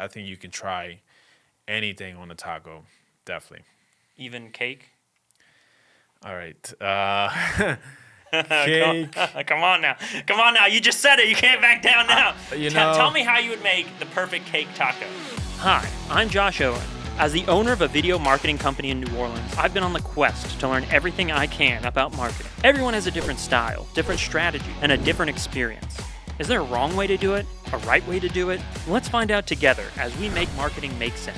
I think you can try anything on a taco, definitely. Even cake? All right. Come, Cake. come on now. Come on now. You just said it. You can't back down now. You Tell know, me how you would make the perfect cake taco. Hi, I'm Josh Owen. As the owner of a video marketing company in New Orleans, I've been on the quest to learn everything I can about marketing. Everyone has a different style, different strategy, and a different experience. Is there a wrong way to do it? A right way to do it? Let's find out together as we make marketing make sense.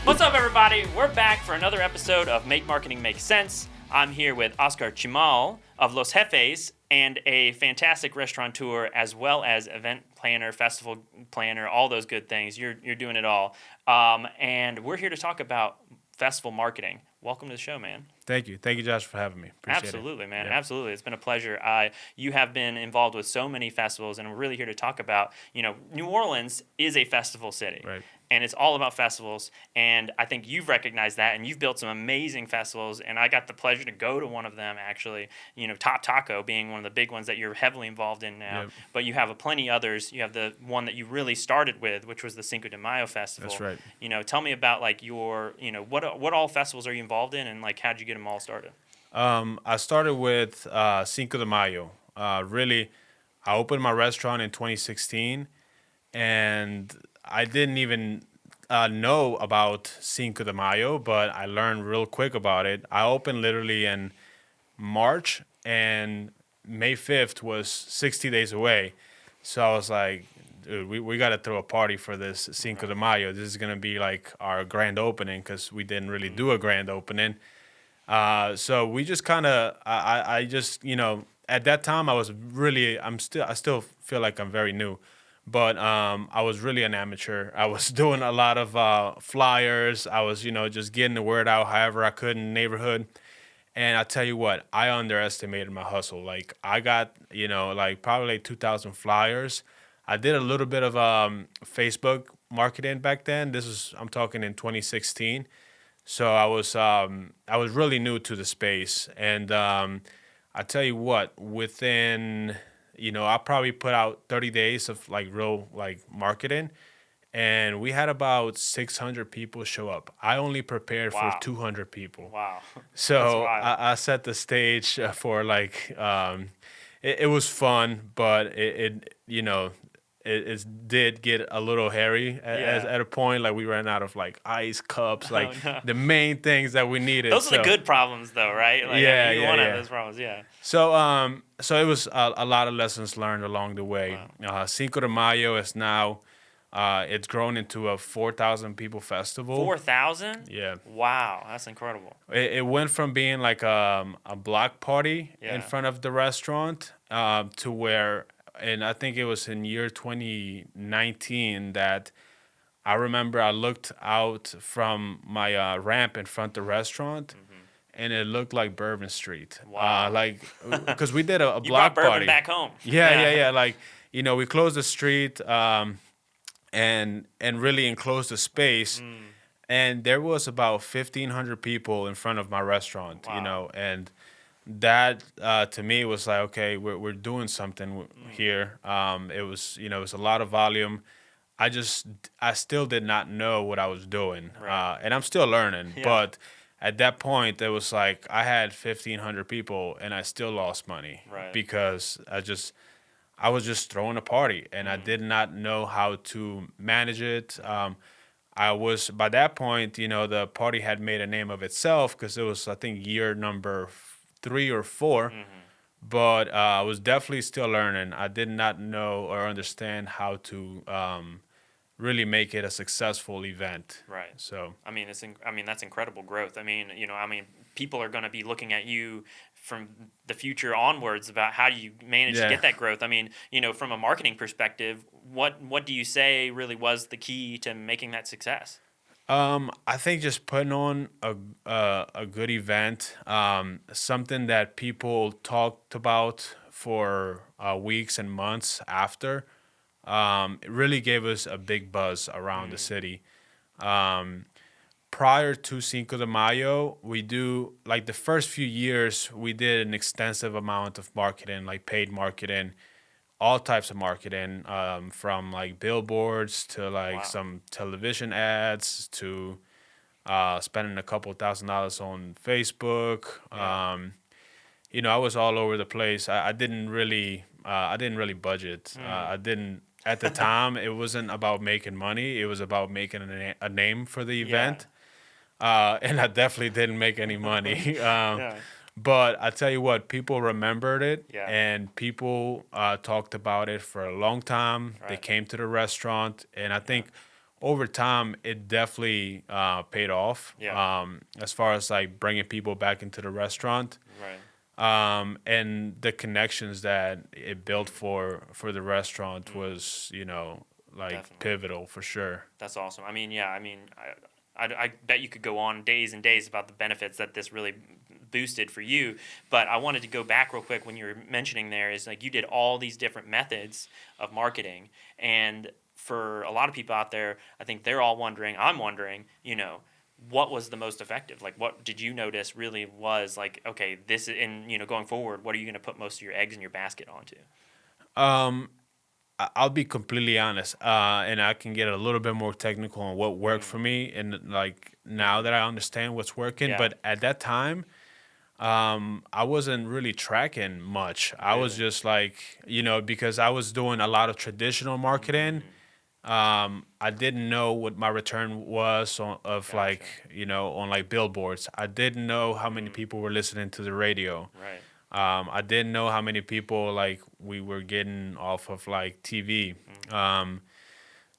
What's up, everybody? We're back for another episode of Make Marketing Make Sense. I'm here with Oscar Chimal of Los Jefes and a fantastic restaurateur as well as event planner, festival planner, all those good things. You're doing it all. And we're here to talk about festival marketing. Welcome to the show, man. Thank you. Thank you, Josh, for having me. Appreciate Absolutely, it. man. Yeah. Absolutely. It's been a pleasure. You have been involved with so many festivals, and we're really here to talk about, New Orleans is a festival city. Right. And it's all about festivals. And I think you've recognized that, and you've built some amazing festivals. And I got the pleasure to go to one of them, actually, Top Taco being one of the big ones that you're heavily involved in now. Yep. But you have plenty others. You have the one that you really started with, which was the Cinco de Mayo Festival. That's right. Tell me about, your, what all festivals are you involved in, and, how'd you get them all started? I started with Cinco de Mayo. Really, I opened my restaurant in 2016, and I didn't even know about Cinco de Mayo, but I learned real quick about it. I opened literally in March, and May 5th was 60 days away. So I was like, dude, we got to throw a party for this Cinco de Mayo. This is going to be like our grand opening because we didn't really do a grand opening. So we just kind of, I just, at that time I was really, I still feel like I'm very new, but I was really an amateur. I was doing a lot of flyers. I was, just getting the word out however I could in the neighborhood. And I tell you what, I underestimated my hustle. Like I got, probably 2,000 flyers. I did a little bit of Facebook marketing back then. I'm talking in 2016. So I was really new to the space, and I tell you what, within I probably put out 30 days of real marketing, and we had about 600 people show up. I only prepared Wow. for 200 people. Wow. So That's wild. I set the stage for it was fun, but it did get a little hairy at a point. Like we ran out of ice cups, Oh, no. the main things that we needed. Those are the good problems, though, right? You want to have those problems, yeah. So it was a lot of lessons learned along the way. Wow. Cinco de Mayo is now it's grown into a 4,000 people festival. 4,000? Yeah. Wow, that's incredible. It went from being like a block party Yeah. in front of the restaurant to where, and I think it was in year 2019 that I remember I looked out from my ramp in front of the restaurant, and it looked like Bourbon Street. Wow. Because we did a You block brought bourbon party. back home. Yeah. We closed the street and really enclosed the space. And there was about 1,500 people in front of my restaurant, Wow. and that to me was like, okay, we're doing something here. It was a lot of volume. I still did not know what I was doing, Right. and I'm still learning. Yeah. But at that point, it was like I had 1,500 people, and I still lost money Right. because I was just throwing a party, and I did not know how to manage it. I was by that point, the party had made a name of itself because it was, I think, year number 3 or 4. But I was definitely still learning. I did not know or understand how to really make it a successful event. Right. So I mean, that's incredible growth. People are going to be looking at you from the future onwards about how you manage to Yeah. get that growth. From a marketing perspective, what do you say really was the key to making that success? I think just putting on a good event, something that people talked about for weeks and months after. It really gave us a big buzz around the city. Prior to Cinco de Mayo, we do the first few years we did an extensive amount of marketing, like paid marketing, all types of marketing, from like billboards to like Wow. some television ads to spending a couple $1,000s on Facebook. Yeah. I was all over the place. I didn't really budget. I didn't at the time. It wasn't about making money. It was about making a name for the Yeah. event. And I definitely didn't make any money. Yeah. But I tell you what, people remembered it, Yeah. and people talked about it for a long time. They Right. came to the restaurant, and I Yeah. think over time it definitely paid off. Yeah. As far as like bringing people back into the restaurant, Right. and the connections that it built for the restaurant was, like Definitely. pivotal for sure. That's awesome. I mean, yeah. I mean, I bet you could go on days and days about the benefits that this really boosted for you. But I wanted to go back real quick when you were mentioning there is like you did all these different methods of marketing, and for a lot of people out there, I think they're all wondering. I'm wondering, what was the most effective? Like, what did you notice really was like, okay, this is, and going forward, what are you going to put most of your eggs in your basket onto? I'll be completely honest, and I can get a little bit more technical on what worked for me, and like now that I understand what's working. Yeah. But at that time, I wasn't really tracking much. I was Really? just like, because I was doing a lot of traditional marketing. I didn't know what my return was of like, Gotcha. on like billboards. I didn't know how many people were listening to the radio. Right. I didn't know how many people like we were getting off of like TV.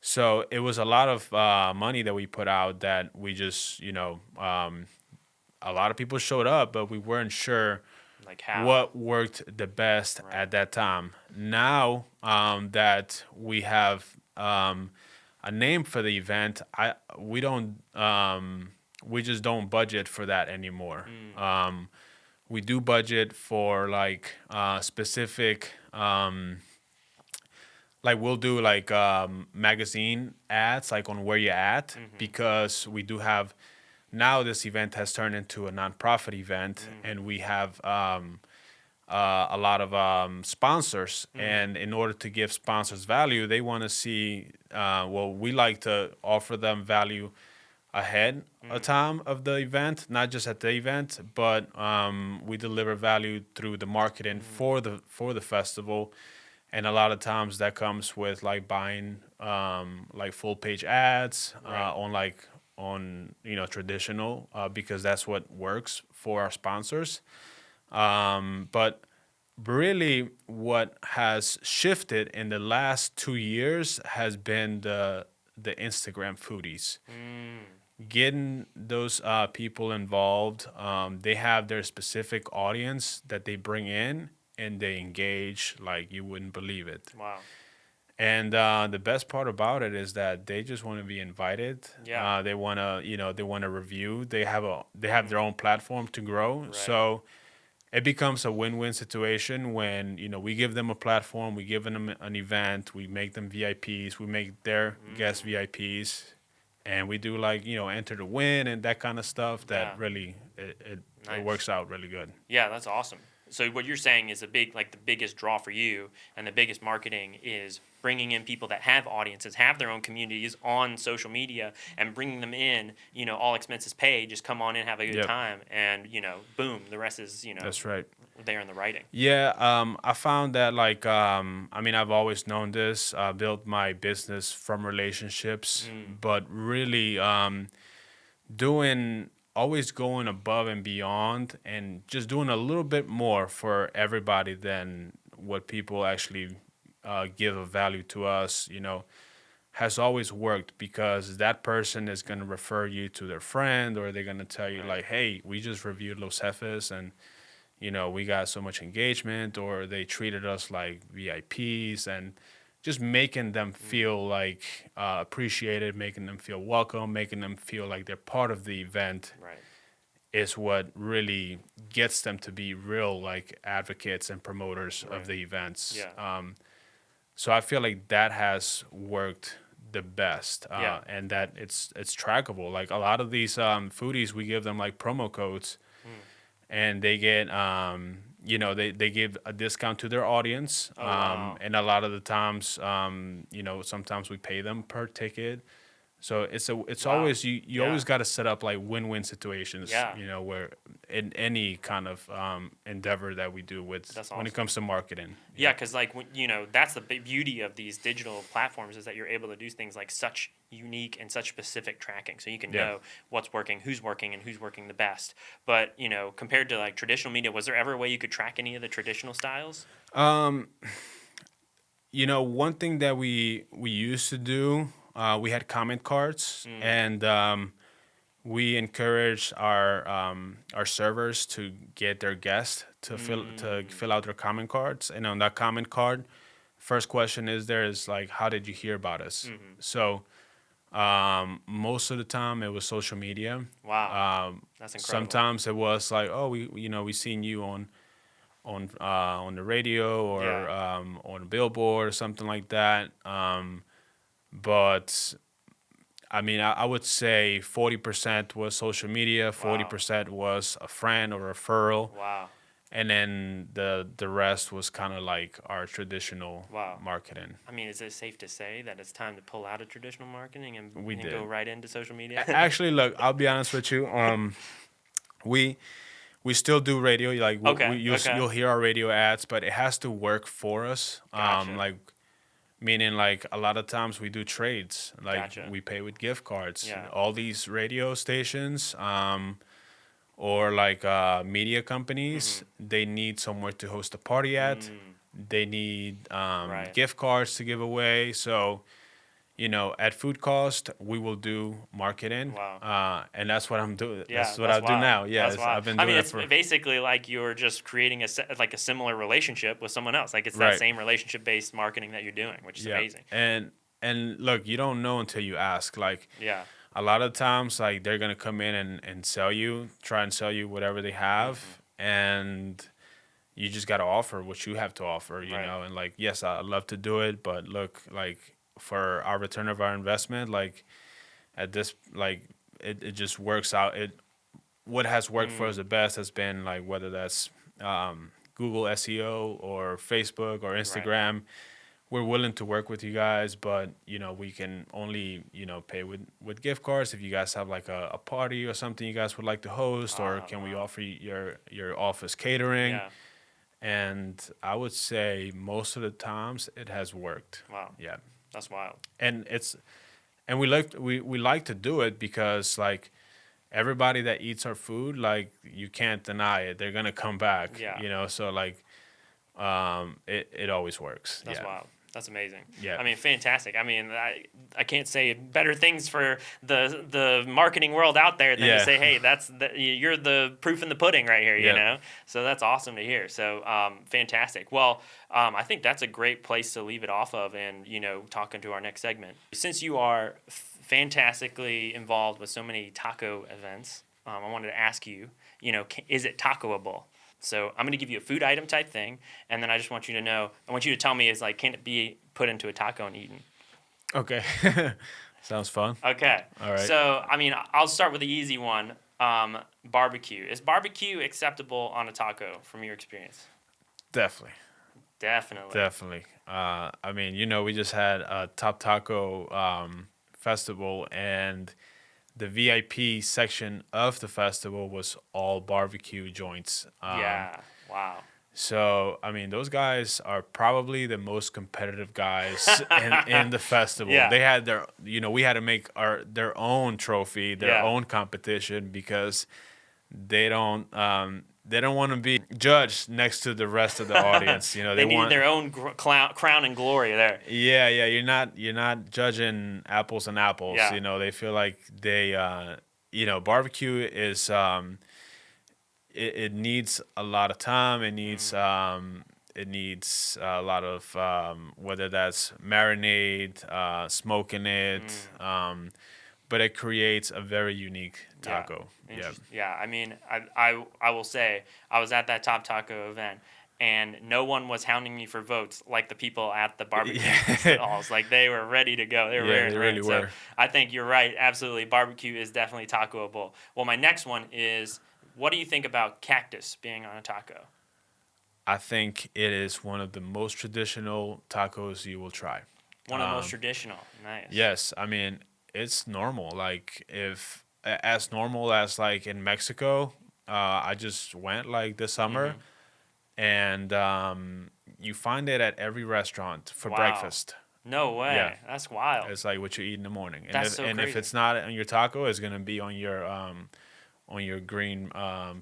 So it was a lot of money that we put out that we just, a lot of people showed up, but we weren't sure Like how? what worked the best Right. at that time. Now that we have a name for the event, we don't we just don't budget for that anymore. We do budget for like specific, like we'll do like magazine ads like on where you're at, because we do have, now this event has turned into a nonprofit event, and we have a lot of sponsors. And in order to give sponsors value, they want to see, well, we like to offer them value ahead of time of the event, not just at the event, but we deliver value through the marketing for the festival. And a lot of times that comes with like buying like full page ads Right. on traditional, because that's what works for our sponsors. But really, what has shifted in the last 2 years has been the Instagram foodies. Getting those people involved. They have their specific audience that they bring in, and they engage like you wouldn't believe it. Wow. And the best part about it is that they just want to be invited. Yeah. They want to, they want to review. They have their own platform to grow. Right. So it becomes a win-win situation when, we give them a platform, we give them an event, we make them VIPs, we make their guests VIPs, and we do like, enter to win and that kind of stuff. That Yeah. really it Nice. works out really good. Yeah, that's awesome. So what you're saying is the biggest draw for you and the biggest marketing is bringing in people that have audiences, have their own communities on social media, and bringing them in. All expenses paid. Just come on in, have a good Yep. time, and boom, the rest is That's right. there in the writing. Yeah, I found that like, I mean, I've always known this. Built my business from relationships, but really doing always going above and beyond, and just doing a little bit more for everybody than what people actually give of value to us. Has always worked, because that person is going to refer you to their friend, or they're going to tell you like, hey, we just reviewed Los Jefes, and we got so much engagement, or they treated us like VIPs, and just making them feel like appreciated, making them feel welcome, making them feel like they're part of the event Right. is what really gets them to be real like advocates and promoters Right. of the events. Yeah. So I feel like that has worked the best, Yeah. and that it's trackable. Like a lot of these foodies, we give them like promo codes, and they get they give a discount to their audience. Oh, wow. And a lot of the times, sometimes we pay them per ticket. So it's Wow. always you Yeah. always got to set up like win-win situations, Yeah. where in any kind of endeavor that we do with That's when it awesome. comes to marketing. Yeah, because like that's the beauty of these digital platforms is that you're able to do things like such unique and such specific tracking, so you can Yeah. know what's working, and who's working the best. But compared to like traditional media, was there ever a way you could track any of the traditional styles? One thing that we used to do, we had comment cards, and we encouraged our servers to get their guests to fill out their comment cards, and on that comment card, first question is like, how did you hear about us? So most of the time it was social media. Wow, that's incredible. Sometimes it was like, oh, we seen you on the radio or Yeah. on a billboard or something like that. But I mean, I would say 40% was social media, Wow. 40% was a friend or referral, Wow. and then the rest was kind of like our traditional Wow. marketing. I mean, is it safe to say that it's time to pull out of traditional marketing and, We and go did. right into social media? Actually, look, I'll be honest with you. We we still do radio. Like Okay. Okay. you'll hear our radio ads, but it has to work for us. Gotcha. Like meaning like a lot of times we do trades. Like Gotcha. we pay with gift cards. Yeah. All these radio stations, or like media companies, they need somewhere to host a party at. They need Right. gift cards to give away. So at Food Cost, we will do marketing. Wow. And that's what I'm doing. Yeah, That's what I do wild. now. Yeah, That's wild. I've been I doing mean, it it's for basically like you're just creating like a similar relationship with someone else. Like it's that Right. same relationship-based marketing that you're doing, which is amazing. And look, you don't know until you ask. Like Yeah. a lot of times, like they're gonna come in and try and sell you whatever they have, and you just gotta offer what you have to offer, Right. And like, yes, I love to do it, but look, like for our return of our investment, like at this, like it just works out. What has worked for us the best has been like whether that's Google SEO or Facebook or Instagram. We're willing to work with you guys, but we can only pay with gift cards if you guys have like a party or something you guys would like to host, or can we offer your office catering? Yeah. And I would say most of the times it has worked. Wow. Yeah. That's wild. And we like to do it because like everybody that eats our food, like you can't deny it. They're gonna come back. Yeah. So like it always works. That's yeah. wild. That's amazing. Yeah. I mean, fantastic. I mean, I can't say better things for the marketing world out there than to say, hey, you're the proof in the pudding right here, you know? So that's awesome to hear. So fantastic. Well, I think that's a great place to leave it off of and, talking to our next segment. Since you are fantastically involved with so many taco events, I wanted to ask you, is it tacoable? So I'm going to give you a food item type thing, and then I just want you to know, I want you to tell me is like, can it be put into a taco and eaten? Okay. Sounds fun. Okay. All right. So, I mean, I'll start with the easy one. Barbecue. Is barbecue acceptable on a taco from your experience? Definitely. Definitely. I mean, we just had a Top Taco festival, and the VIP section of the festival was all barbecue joints. Yeah. Wow. So, I mean, those guys are probably the most competitive guys in the festival. Yeah. They had we had to make their own trophy, their own competition, because they don't want to be judged next to the rest of the audience. They need their own crown and glory there. Yeah, you're not judging apples and apples. Yeah. They feel like they barbecue is it needs a lot of time. It needs a lot of whether that's marinade, smoking it, but it creates a very unique taco. Yeah. I mean, I will say I was at that Top Taco event, and no one was hounding me for votes like the people at the barbecue stalls. Like they were ready to go. They were ready. They really were. So I think you're right. Absolutely, barbecue is definitely tacoable. Well, my next one is, what do you think about cactus being on a taco? I think it is one of the most traditional tacos you will try. One of the most traditional. Nice. Yes, I mean it's normal. Like if as normal as like in Mexico, I just went like this summer, and you find it at every restaurant for Wow. breakfast. No way. Yeah. That's wild. It's like what you eat in the morning, and That's if, so and if crazy. it's not on your taco, it's gonna be on your green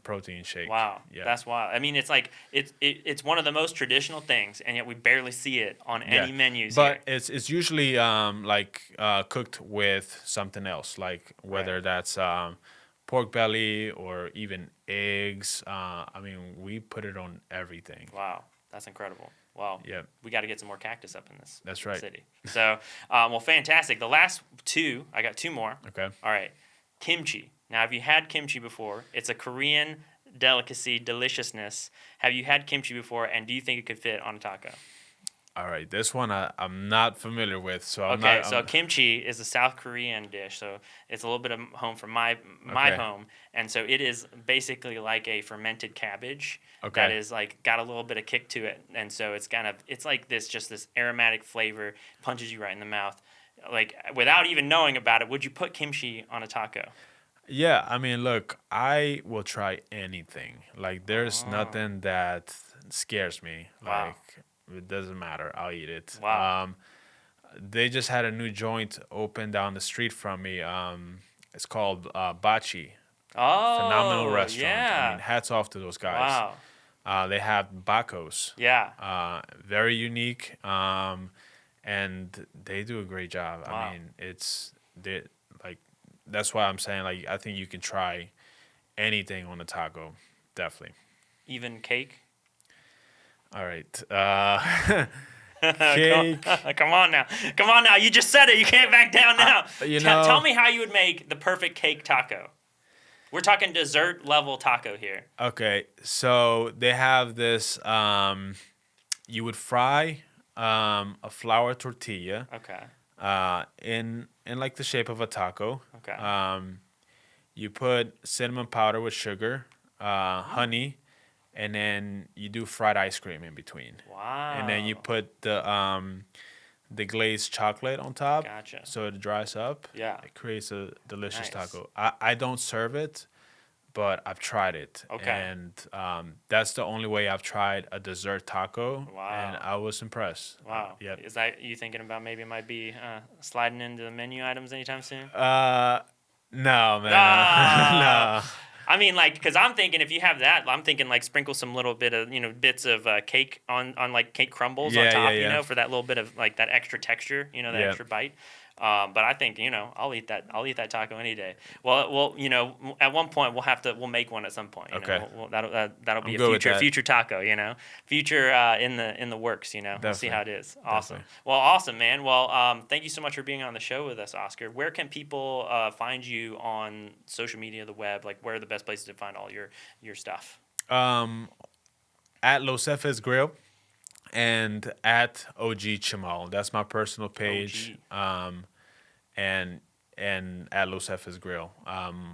protein shake. Wow, Yeah. that's wild. I mean, it's like it's one of the most traditional things, and yet we barely see it on any menus but here. it's usually cooked with something else, like whether Right. that's pork belly or even eggs. I mean, we put it on everything. Wow, that's incredible. Wow. Yeah. We got to get some more cactus up in this That's right. city. So, well, fantastic. The last two, I got two more. Okay. All right, kimchi. Now, have you had kimchi before? It's a Korean delicacy, deliciousness. Have you had kimchi before, and do you think it could fit on a taco? All right, this one I'm not familiar with, so I'm Okay, not. so kimchi is a South Korean dish, so it's a little bit of home from my Okay. home, and so it is basically like a fermented cabbage Okay. that is like got a little bit of kick to it, and so it's like this aromatic flavor punches you right in the mouth, like without even knowing about it. Would you put kimchi on a taco? Yeah, I mean, look, I will try anything. Like, there's nothing that scares me. Wow. Like, it doesn't matter. I'll eat it. Wow. They just had a new joint open down the street from me. It's called Bachi. Oh, Phenomenal restaurant. yeah. I mean, hats off to those guys. Wow. They have bacos. Yeah. Very unique. And they do a great job. Wow. I mean, that's why I'm saying, like, I think you can try anything on a taco. Definitely. Even cake. All right. Come, Cake. come on now. Come on now. You just said it. You can't back down now. Tell me how you would make the perfect cake taco. We're talking dessert level taco here. Okay. So they have this, you would fry a flour tortilla Okay. in like the shape of a taco. Okay. You put cinnamon powder with sugar, honey, and then you do fried ice cream in between. Wow. And then you put the glazed chocolate on top. Gotcha. So it dries up. Yeah. It creates a delicious Nice. taco. I don't serve it, but I've tried it. Okay. And that's the only way I've tried a dessert taco. Wow. And I was impressed. Wow. Yep. Is that you thinking about maybe it might be sliding into the menu items anytime soon? No, man. Ah. No. I mean, like, because I'm thinking if you have that, I'm thinking like sprinkle some little bit of bits of cake on like cake crumbles on Yeah, top, yeah. for that little bit of like that extra texture, that Yeah. extra bite. But I think I'll eat that. I'll eat that taco any day. Well, at one point we'll make one at some point. Okay. That'll be I'm a good with that. future taco. Future in the works. We'll see Definitely. how it is. Awesome. Definitely. Well, awesome, man. Well, thank you so much for being on the show with us, Oscar. Where can people find you on social media, the web? Like, where are the best places to find all your stuff? At Los Efes Grill and at OG Chimal. That's my personal page. And at Los Efes Grill.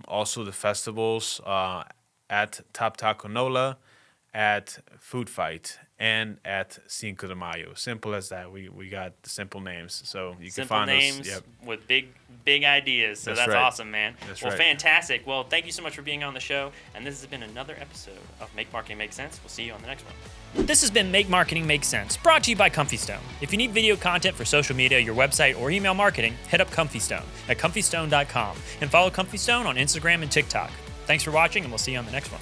Also the festivals at Top Taco Nola, at Food Fight, and at Cinco de Mayo. Simple as that. We got the simple names, so you Simple can find names us. Yep. with big ideas. So that's right. awesome, man. That's well, right. fantastic. Well, thank you so much for being on the show. And this has been another episode of Make Marketing Make Sense. We'll see you on the next one. This has been Make Marketing Make Sense, brought to you by Comfystone. If you need video content for social media, your website, or email marketing, hit up Comfystone at comfystone.com and follow Comfystone on Instagram and TikTok. Thanks for watching, and we'll see you on the next one.